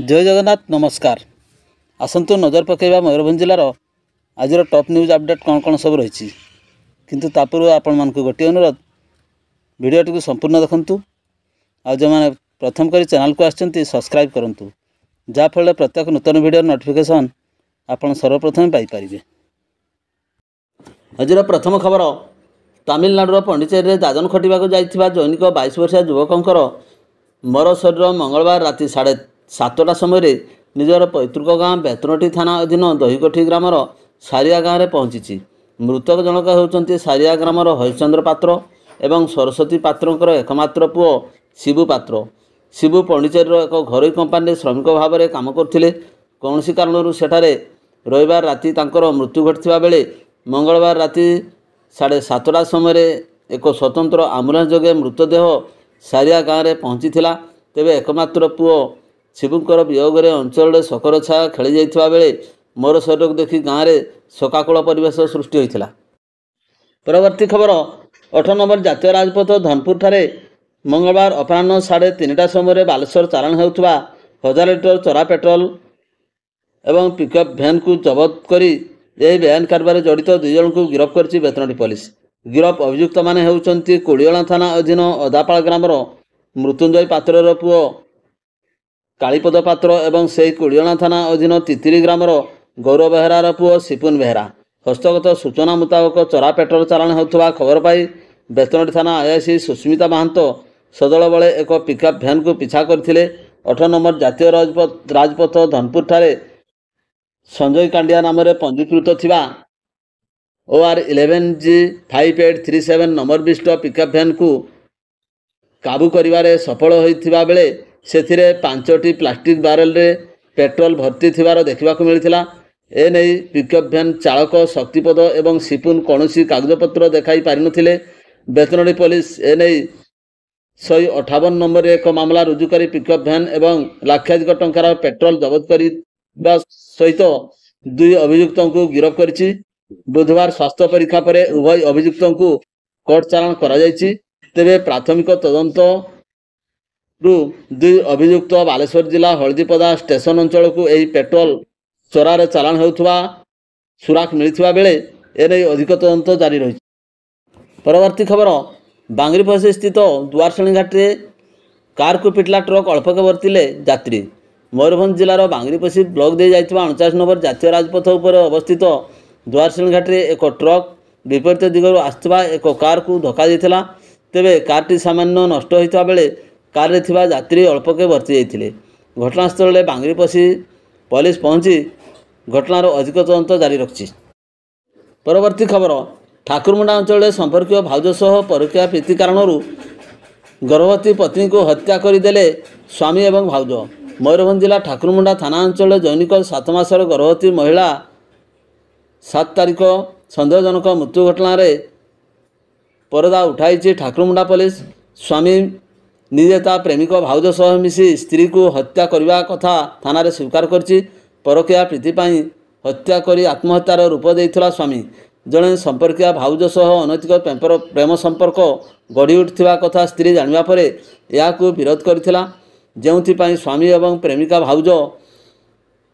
जय जगन्नाथ नमस्कार। आसतु नजर पकेबा मयूरभंज जिलार आज टॉप न्यूज अपडेट कौन कौन सब रही किंतु तापूर्व आपण मानक गोटे अनुरोध वीडियोटी को संपूर्ण देखंतु आ जो मैंने प्रथम करी चैनल को आछंती सब्सक्राइब करंतु जाफल प्रत्येक नूतन वीडियो नोटिफिकेशन आपण सर्वप्रथम पाई परिबे। आज प्रथम खबर तमिलनाडुर पंडिचेरी में दादन खटिबा जाइथिबा जैनिक 22 वर्षीय युवकंकर मर शरीर मंगलवार राति 7:30 समय निजर पैतृक गाँ बेतनटी थाना अधीन दहीकोठी ग्रामर सारिया गाँव में पहुंची। मृतक जनक होउचंती सारिया ग्रामर हरिश्चंद्र पात्र एवं सरस्वती पात्रंकर एकमात्र पुओ शिबू पात्र। शिबू पंडिचेरीर एक घरोई कंपानी श्रमिक भाव में काम करथिले। कौनसी कारणरू सेठारे रविवार राति तांकर मृत्यु घटिथिबा बेले मंगलवार राति 7:30 समय एक स्वतंत्र आम्बुलांस जोगे मृतदेह सारिया गाँव में पहुंची। तेबे एकमात्र पुओ शिवुंकर वियोग में अंचल शोकर छाया खेली जाइथिबा बेले मोर शरीर को देखि गाँव में शोकाकुल परिवेश सृष्टि होइथिला। परवर्ती खबर 8 नंबर जातीय राजपथ धनपुर ठारे मंगलवार अपराह्न 3:30 समय बालेश्वर चालाण होउथबा 1000 लिटर चोरा पेट्रोल एवं पिकअप भैन को जबत करी यह बेआईन कारबार जड़ित 2 जन को गिरफ्त करछि बेतनटी पुलिस। गिरफ अभियुक्त माने हेउचंती कोड़ियाला थाना अधीन अदापाल ग्रामर मृत्युंजय पात्रर पुओ कालीपद पात्र एवं से कोड़ियाला थाना अधीन तितिरी ग्रामर गौरव बेहरार पुओ सिपुन बेहरा। हस्तगत सूचना मुताबक चोरा पेट्रोल चालाण होउथबा खबर पाई बेतनटी थाना आईआईसी सुस्मिता महांत सदल बले एक पिकअप भैन को पिछा करथिले। 8 नंबर जातीय राजपथ धनपुर ठारे संजय कांडिया नाम पंजीकृत थिबा OR11G 5837 नंबर विशिष्ट पिकअप भैन को काबू करिवारे सफल होइथिबा बेले सेथिरे 5टी प्लास्टिक बारेल रे पेट्रोल भर्ती थिबार देखिबाकू मिलिथिला। ए नै पिकअप भैन चालक शक्तिपद एवं सिपुन कौनसी कागजपत्र देखाई पारि नथिले। बेतनटी पुलिस ए नै 158 नंबर एक मामला रुजु करी पिकअप भैन एवं लाक्षाधिक टंकार पेट्रोल जबत करिबा सहित 2 अभियुक्तों को गिरफ्त करिछि। बुधवार स्वास्थ्य परीक्षा पर उभय अभियुक्तों को कोर्ट चालाण करा जायछि। तेबे प्राथमिक तदंत रु 2 अभियुक्त बालेश्वर जिला हलदीपदा स्टेशन अंचल को यही पेट्रोल चोरार चालाण होउथबा सुराक मिलिथिबा बेले एने अधिक तदंत जारी रही। परवर्ती खबर बांगरीपसी स्थित दुआरशेणी घाट रे कार को पिटला ट्रक अल्पके वर्तिले यात्री। मयूरभंज जिलार बांगरीपसी ब्लॉक दे जाइथिबा 49 नंबर जातीय राजपथ उपर अवस्थित दुआरशेणी घाट रे एक ट्रक विपरीत दिगरु आसथिबा एक कार को धक्का देथिला। तेबे कारटी सामान्य नष्ट होइता बेले कार रे थिबा यात्री अल्पके वर्ती जाइथिले। घटनास्थल रे बांगरीपसी पुलिस पहुंची घटनार अधिक तदंत जारी रखछि। परवर्ती खबर ठाकुरमुंडा अंचल रे संपर्कीय भाउज सह परकीया प्रीति कारणरू गर्भवती पत्नी को हत्या करदेले स्वामी एवं भाउज। मयूरभंज जिला ठाकुरमुंडा थाना अंचल जैनिक 7 मासर गर्भवती महिला 7 तारिख सन्देहजनक मृत्यु घटना रे परदा उठाई ठाकुरमुंडा पुलिस। स्वामी निजे ता प्रेमिक भाउज सह मिसी स्त्री को हत्या करने कथा थाना रे स्वीकार करछि। परकीया प्रीति पाई हत्या करी आत्महत्यार रूप देइथिला स्वामी। जड़े संपर्किया भाउज सह अनैतिक प्रेम संपर्क गढ़ी उठिथिबा कथा स्त्री जानिबा परे याकू विरोध करथिला। जेउथिपाई स्वामी एवं प्रेमिका भाउज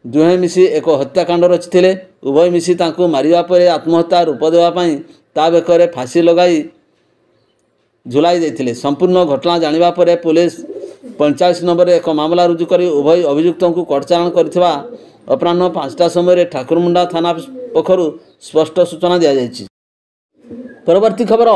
दुहें मिसी एक हत्याकांड रचिथिले। उभय मिसी तांको मारिबा परे आत्महत्या रूप देवा पाई ता बेकरे फांसी लगाई झुलाई देथिले। संपूर्ण घटना जानिबा परे पुलिस 45 नंबर एक मामला रुजु करी उभय अभियुक्तों को कोर्ट चालाण करथिबा अपराह्न 5टा समय ठाकुरमुंडा थाना पक्षरु स्पष्ट सूचना दिया जायछि। परवर्ती खबर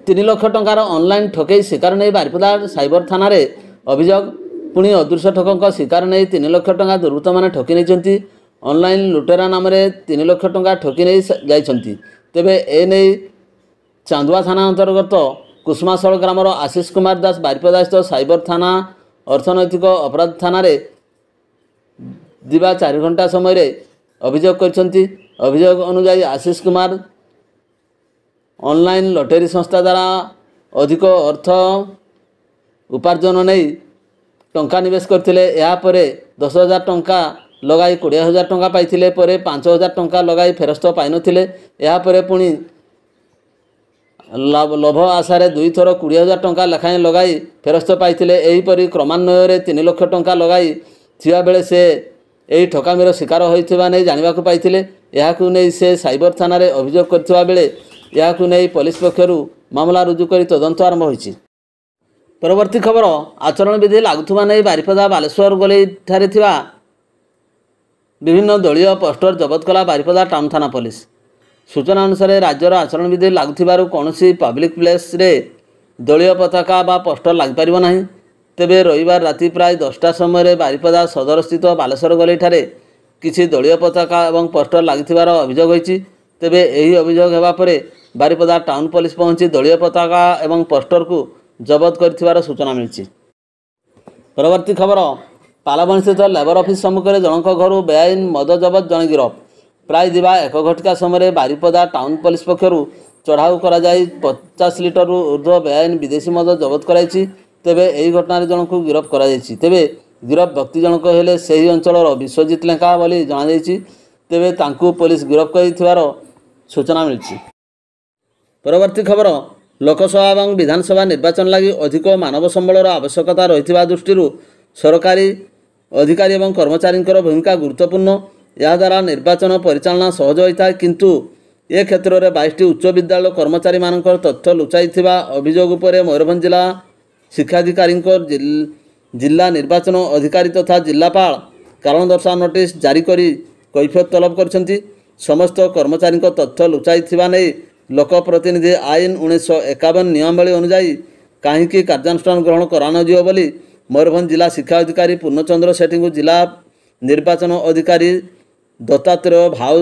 3 लाख टंकार ऑनलाइन ठकेई शिकार नहीं बारिपदा साइबर थाना रे अभियोग। पुणी अदृश्य ठकंक शिकार नहीं 3 लाख टंका दुर्वृत्त माने ठकी नहीं ऑनलाइन लुटेरा नाम 3 लाख टंका ठकी नहीं जाइछंती। तेबे ए नहीं चांदुआ थाना अंतर्गत कुसुमाशल ग्रामर आशीष कुमार दास बारिपदा स्थित साइबर थाना अर्थनैतिक अपराध थाना रे दिवा 4 घंटा समय अभियोग करछंती। अभियोग अनुसार आशीष कुमार ऑनलाइन लॉटरी संस्था द्वारा अधिक अर्थ उपार्जन नहीं टंका निवेश करथिले। या परे 10,000 टंका लगाई 20,000 टंका पाइथिले। परे 5,000 टंका लगाई फेरस्त पाइ नथिले। या परे पुणी लोभ आशारे 2 थर 20,000 टंका लेखाएं लगाई फेरस्त पाइथिले। एहीपरि क्रमान्वय 3 लाख टंका लगाई ଥିବାବେଳେ ସେ ଏହି ଠକାମିର ଶିକାର ହୋଇଥିବା ନେଇ ଜାଣିବାକୁ ପାଇଥିଲେ। ଏହାକୁ ନେଇ ସେ ସାଇବର ଥାନାରେ ଅଭିଯୋଗ କରିଥିବା ବେଳେ ଏହାକୁ ନେଇ ପୋଲିସ ପକ୍ଷରୁ ମାମଲା ରୁଜୁ କରି ତଦନ୍ତ ଆରମ୍ଭ ହୋଇଛି। ପରବର୍ତ୍ତୀ ଖବର, ଆଚରଣ ବିଧି ଲାଗୁଥିବା ନେଇ ବାରିପଦା ବାଲେଶ୍ୱର ଗୋଲେଇଠାରେ ଥିବା ବିଭିନ୍ନ ଦଳୀୟ ପୋଷ୍ଟର ଜବତ କଲା ବାରିପଦା ଟାଉନ ଥାନା ପୋଲିସ। ସୂଚନା ଅନୁସାରେ ରାଜ୍ୟର ଆଚରଣ ବିଧି ଲାଗୁଥିବାରୁ କୌଣସି ପବ୍ଲିକ ପ୍ଲେସରେ ଦଳୀୟ ପତାକା ବା ପୋଷ୍ଟର ଲାଗିପାରିବ ନାହିଁ। ତେବେ ରବିବାର ରାତି ପ୍ରାୟ 10ଟା ସମୟରେ ବାରିପଦା ସଦରସ୍ଥିତ ବାଲେଶ୍ୱର ଗୋଲେଇଠାରେ କିଛି ଦଳୀୟ ପତାକା ଏବଂ ପୋଷ୍ଟର ଲାଗିଥିବାର ଅଭିଯୋଗ ହୋଇଛି। ତେବେ ଏହି ଅଭିଯୋଗ ହେବା ପରେ ବାରିପଦା ଟାଉନ ପୋଲିସ ପହଞ୍ଚି ଦଳୀୟ ପତାକା ଏବଂ ପୋଷ୍ଟରକୁ ଜବତ କରିଥିବାର ସୂଚନା ମିଳିଛି। ପରବର୍ତ୍ତୀ ଖବର, ପାଲବଣୀସ୍ଥିତ ଲେବର ଅଫିସ ସମ୍ମୁଖରେ ଜଣଙ୍କ ଘରୁ ବେଆଇନ ମଦ ଜବତ, ଜଣେ ଗିରଫ। ପ୍ରାୟ ଦିବା 1 ଘଟିକା ସମୟରେ ବାରିପଦା ଟାଉନ ପୋଲିସ ପକ୍ଷରୁ ଚଢ଼ାଉ କରାଯାଇ 50 ଲିଟରରୁ ଉର୍ଦ୍ଧ୍ୱ ବେଆଇନ ବିଦେଶୀ ମଦ ଜବତ କରାଯାଇଛି। ତେବେ ଏହି ଘଟଣାରେ ଜଣଙ୍କୁ ଗିରଫ କରାଯାଇଛି। ତେବେ ଗିରଫ ବ୍ୟକ୍ତି ଜଣକ ହେଲେ ସେହି ଅଞ୍ଚଳର ବିଶ୍ୱଜିତ ଲେଙ୍କା ବୋଲି ଜଣାଯାଇଛି। ତେବେ ତାଙ୍କୁ ପୋଲିସ ଗିରଫ କରିଥିବାର ସୂଚନା ମିଳିଛି। ପରବର୍ତ୍ତୀ ଖବର, ଲୋକସଭା ଏବଂ ବିଧାନସଭା ନିର୍ବାଚନ ଲାଗି ଅଧିକ ମାନବ ସମ୍ବଳର ଆବଶ୍ୟକତା ରହିଥିବା ଦୃଷ୍ଟିରୁ ସରକାରୀ ଅଧିକାରୀ ଏବଂ କର୍ମଚାରୀଙ୍କର ଭୂମିକା ଗୁରୁତ୍ୱପୂର୍ଣ୍ଣ। ଏହାଦ୍ୱାରା ନିର୍ବାଚନ ପରିଚାଳନା ସହଜ ହୋଇଥାଏ। କିନ୍ତୁ ଏ କ୍ଷେତ୍ରରେ 22ଟି ଉଚ୍ଚ ବିଦ୍ୟାଳୟ କର୍ମଚାରୀମାନଙ୍କର ତଥ୍ୟ ଲୁଚାଇଥିବା ଅଭିଯୋଗ ଉପରେ ମୟୂରଭଞ୍ଜ ଜିଲ୍ଲା ଶିକ୍ଷାଧିକାରୀଙ୍କ ଜିଲ୍ଲା ନିର୍ବାଚନ ଅଧିକାରୀ ତଥା ଜିଲ୍ଲାପାଳ କାରଣ ଦର୍ଶାଅ ନୋଟିସ୍ ଜାରି କରି କୈଫିୟତ ତଲବ କରିଛନ୍ତି। ସମସ୍ତ କର୍ମଚାରୀଙ୍କ ତଥ୍ୟ ଲୁଚାଇଥିବା ନେଇ ଲୋକପ୍ରତିନିଧି ଆଇନ 1951 ନିୟମାବଳୀ ଅନୁଯାୟୀ କାହିଁକି କାର୍ଯ୍ୟାନୁଷ୍ଠାନ ଗ୍ରହଣ କରାନଯିବ ବୋଲି ମୟୂରଭଞ୍ଜ ଜିଲ୍ଲା ଶିକ୍ଷା ଅଧିକାରୀ ପୂର୍ଣ୍ଣଚନ୍ଦ୍ର ସେଠୀଙ୍କୁ ଜିଲ୍ଲା ନିର୍ବାଚନ ଅଧିକାରୀ ଦତ୍ତାତ୍ରେୟ ଭାଉ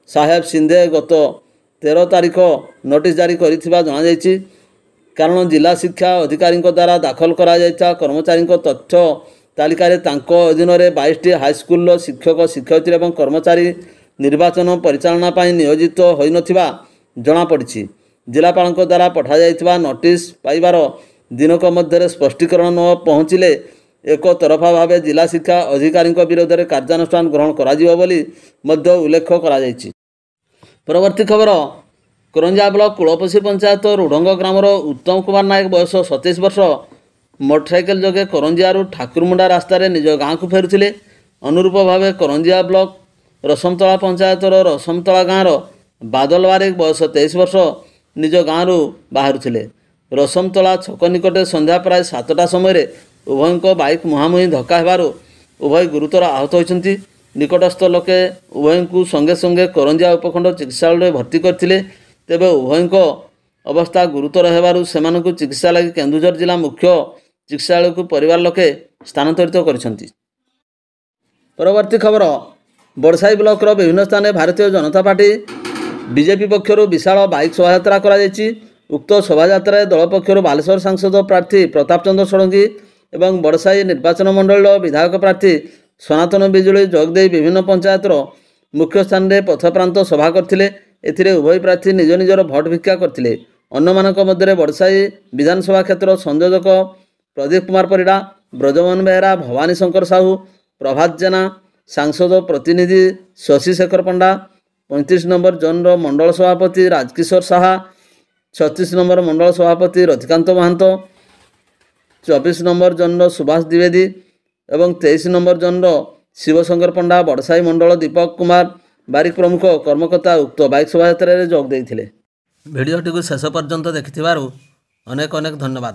ସାହେବ ସିନ୍ଧେ ଗତ 13 ତାରିଖ ନୋଟିସ୍ ଜାରି କରିଥିବା ଜଣାଯାଇଛି। କାରଣ ଜିଲ୍ଲା ଶିକ୍ଷା ଅଧିକାରୀଙ୍କ ଦ୍ୱାରା ଦାଖଲ କରାଯାଇଥିବା କର୍ମଚାରୀଙ୍କ ତଥ୍ୟ ତାଲିକାରେ ତାଙ୍କ ଅଧୀନରେ 22ଟି ହାଇସ୍କୁଲର ଶିକ୍ଷକ, ଶିକ୍ଷୟିତ୍ରୀ ଏବଂ କର୍ମଚାରୀ ନିର୍ବାଚନ ପରିଚାଳନା ପାଇଁ ନିୟୋଜିତ ହୋଇନଥିବା ଜଣାପଡ଼ିଛି। ଜିଲ୍ଲାପାଳଙ୍କ ଦ୍ୱାରା ପଠାଯାଇଥିବା ନୋଟିସ୍ ପାଇବାର ଦିନକ ମଧ୍ୟରେ ସ୍ପଷ୍ଟୀକରଣ ନ ପହଞ୍ଚିଲେ ଏକତରଫା ଭାବେ ଜିଲ୍ଲା ଶିକ୍ଷା ଅଧିକାରୀଙ୍କ ବିରୋଧରେ କାର୍ଯ୍ୟାନୁଷ୍ଠାନ ଗ୍ରହଣ କରାଯିବ ବୋଲି ମଧ୍ୟ ଉଲ୍ଲେଖ କରାଯାଇଛି। ପରବର୍ତ୍ତୀ ଖବର, କରଞ୍ଜିଆ ବ୍ଲକ କୁଳପୋଷି ପଞ୍ଚାୟତ ରୁଢ଼ଙ୍ଗ ଗ୍ରାମର ଉତ୍ତମ କୁମାର ନାୟକ ବୟସ 27 ବର୍ଷ ମୋଟରସାଇକେଲ ଯୋଗେ କରଞ୍ଜିଆରୁ ଠାକୁରମୁଣ୍ଡା ରାସ୍ତାରେ ନିଜ ଗାଁକୁ ଫେରୁଥିଲେ। ଅନୁରୂପ ଭାବେ କରଞ୍ଜିଆ ବ୍ଲକ ରସମତଳା ପଞ୍ଚାୟତର ରସମତଳା ଗାଁର ବାଦଲ ବାରିକ ବୟସ 23 ବର୍ଷ ନିଜ ଗାଁରୁ ବାହାରୁଥିଲେ। ରସମତଳା ଛକ ନିକଟରେ ସନ୍ଧ୍ୟା ପ୍ରାୟ 7ଟା ସମୟରେ ଉଭୟଙ୍କ ବାଇକ୍ ମୁହାଁମୁହିଁ ଧକ୍କା ହେବାରୁ ଉଭୟ ଗୁରୁତର ଆହତ ହୋଇଛନ୍ତି। ନିକଟସ୍ଥ ଲୋକେ ଉଭୟଙ୍କୁ ସଙ୍ଗେ ସଙ୍ଗେ କରଞ୍ଜିଆ ଉପଖଣ୍ଡ ଚିକିତ୍ସାଳୟରେ ଭର୍ତ୍ତି କରିଥିଲେ। ତେବେ ଉଭୟଙ୍କ ଅବସ୍ଥା ଗୁରୁତର ହେବାରୁ ସେମାନଙ୍କୁ ଚିକିତ୍ସା ଲାଗି କେନ୍ଦୁଝର ଜିଲ୍ଲା ମୁଖ୍ୟ ଚିକିତ୍ସାଳୟକୁ ପରିବାର ଲୋକେ ସ୍ଥାନାନ୍ତରିତ କରିଛନ୍ତି। ପରବର୍ତ୍ତୀ ଖବର, ବଡ଼ସାହି ବ୍ଲକର ବିଭିନ୍ନ ସ୍ଥାନରେ ଭାରତୀୟ ଜନତା ପାର୍ଟି ବିଜେପି ପକ୍ଷରୁ ବିଶାଳ ବାଇକ୍ ଶୋଭାଯାତ୍ରା କରାଯାଇଛି। ଉକ୍ତ ଶୋଭାଯାତ୍ରାରେ ଦଳ ପକ୍ଷରୁ ବାଲେଶ୍ୱର ସାଂସଦ ପ୍ରାର୍ଥୀ ପ୍ରତାପ ଚନ୍ଦ୍ର ଷଡ଼ଙ୍ଗୀ ଏବଂ ବଡ଼ସାହି ନିର୍ବାଚନ ମଣ୍ଡଳୀର ବିଧାୟକ ପ୍ରାର୍ଥୀ ସନାତନ ବିଜୁଳି ଯୋଗଦେଇ ବିଭିନ୍ନ ପଞ୍ଚାୟତର ମୁଖ୍ୟ ସ୍ଥାନରେ ପଥପ୍ରାନ୍ତ ସଭା କରିଥିଲେ। ଏଥିରେ ଉଭୟ ପ୍ରାର୍ଥୀ ନିଜ ନିଜର ଭୋଟ ଭିକ୍ଷା କରିଥିଲେ। ଅନ୍ୟମାନଙ୍କ ମଧ୍ୟରେ ବଡ଼ସାହି ବିଧାନସଭା କ୍ଷେତ୍ର ସଂଯୋଜକ ପ୍ରଦୀପ କୁମାର ପରିଡ଼ା, ବ୍ରଜମୋହନ ବେହେରା, ଭବାନୀ ଶଙ୍କର ସାହୁ, ପ୍ରଭାତ ଜେନା, ସାଂସଦ ପ୍ରତିନିଧି ଶଶି ଶେଖର ପଣ୍ଡା, 35 ନମ୍ବର ଜୋନ୍ର ମଣ୍ଡଳ ସଭାପତି ରାଜକିଶୋର ସାହା, 36 ନମ୍ବର ମଣ୍ଡଳ ସଭାପତି ରତିକାନ୍ତ ମହାନ୍ତ, 24 ନମ୍ବର ଜୋନ୍ର ସୁଭାଷ ଦ୍ୱିବେଦୀ ଏବଂ 23 ନମ୍ବର ଜୋନ୍ର ଶିବଶଙ୍କର ପଣ୍ଡା, ବଡ଼ସାହି ମଣ୍ଡଳ ଦୀପକ କୁମାର ବାରିକ ପ୍ରମୁଖ କର୍ମକର୍ତ୍ତା ଉକ୍ତ ବାଇକ୍ ଶୋଭାଯାତ୍ରାରେ ଯୋଗ ଦେଇଥିଲେ। ଭିଡ଼ିଓଟିକୁ ଶେଷ ପର୍ଯ୍ୟନ୍ତ ଦେଖିଥିବାରୁ ଅନେକ ଅନେକ ଧନ୍ୟବାଦ।